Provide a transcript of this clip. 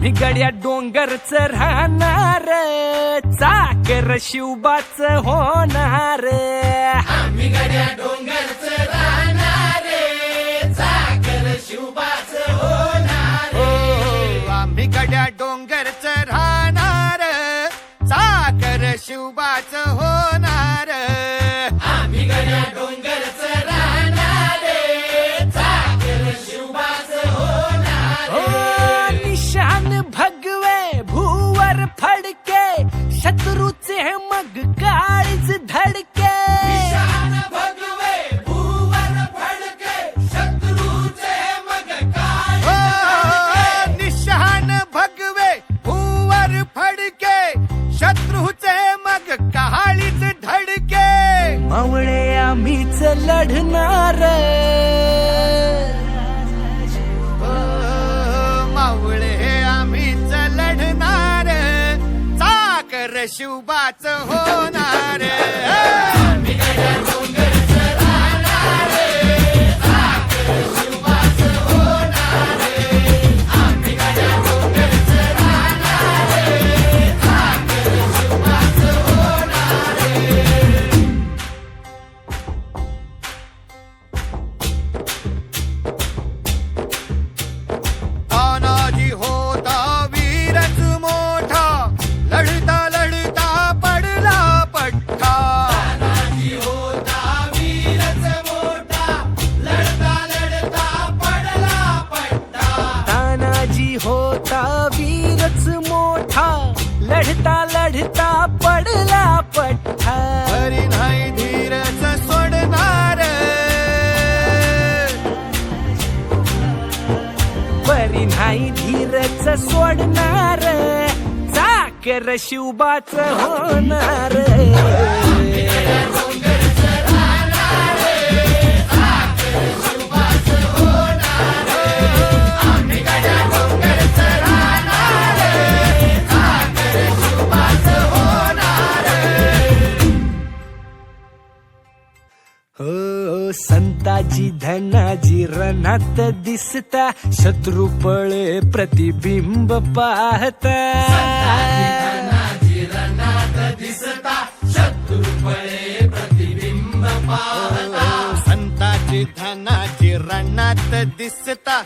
आम्ही गड्या डोंगरच राहणार, चाकर शिवबाच होणार. आम्ही गड्या डोंगरच राहणार, चाकर शिवबाच होणार. आम्ही गड्या डोंगरच राहणार, चाकर शिवबाच होणार. आम्ही गड्या डोंगरच राहणार, चाकर शिवबाच होणार. निशान भगवे भूवर फडके, शत्रूचे मग काळीज धडके. निशान भगवे भूवर फडके, शत्रूचे मग काळीज. निशान भगवे भूवर फडके, शत्रूचे मग काळीच धडके. मावळे आम्हीच लढणार, मावळे आम्हीच लढणार, चाकर शिवबाच होणार. आम्ही गड्या डोंगरच राहणार, चाकर शिवबाच होणार. आम्ही गड्या डोंगरच राहणार, चाकर शिवबाच होणार. तानाजी होता वीरच मोठा, लढता लढता पडला पठ्ठा. तानाजी होता वीरच मोठा, लढता लढता पडला पट्टा. तानाजी होता वीरच मोठा, लढता लढता पडला पठ्ठा. हरी नाही धीरच सोडणार, बरी नाही धीरच सोडणार, चाकर शिवबाच होणार. डोंगरच राहणार, चाकर शिवबाच होणार. आम्ही गड्या डोंगरच राहणार, चाकर शिवबाच होणार. हो संताजी धनाजी रणात दिसता, शत्रू पळे प्रतिबिंब पाहता. धनाजी रणात दिसता, शत्रू पळे प्रतिबिंब पाहता. संताची धनाची रणात दिसता,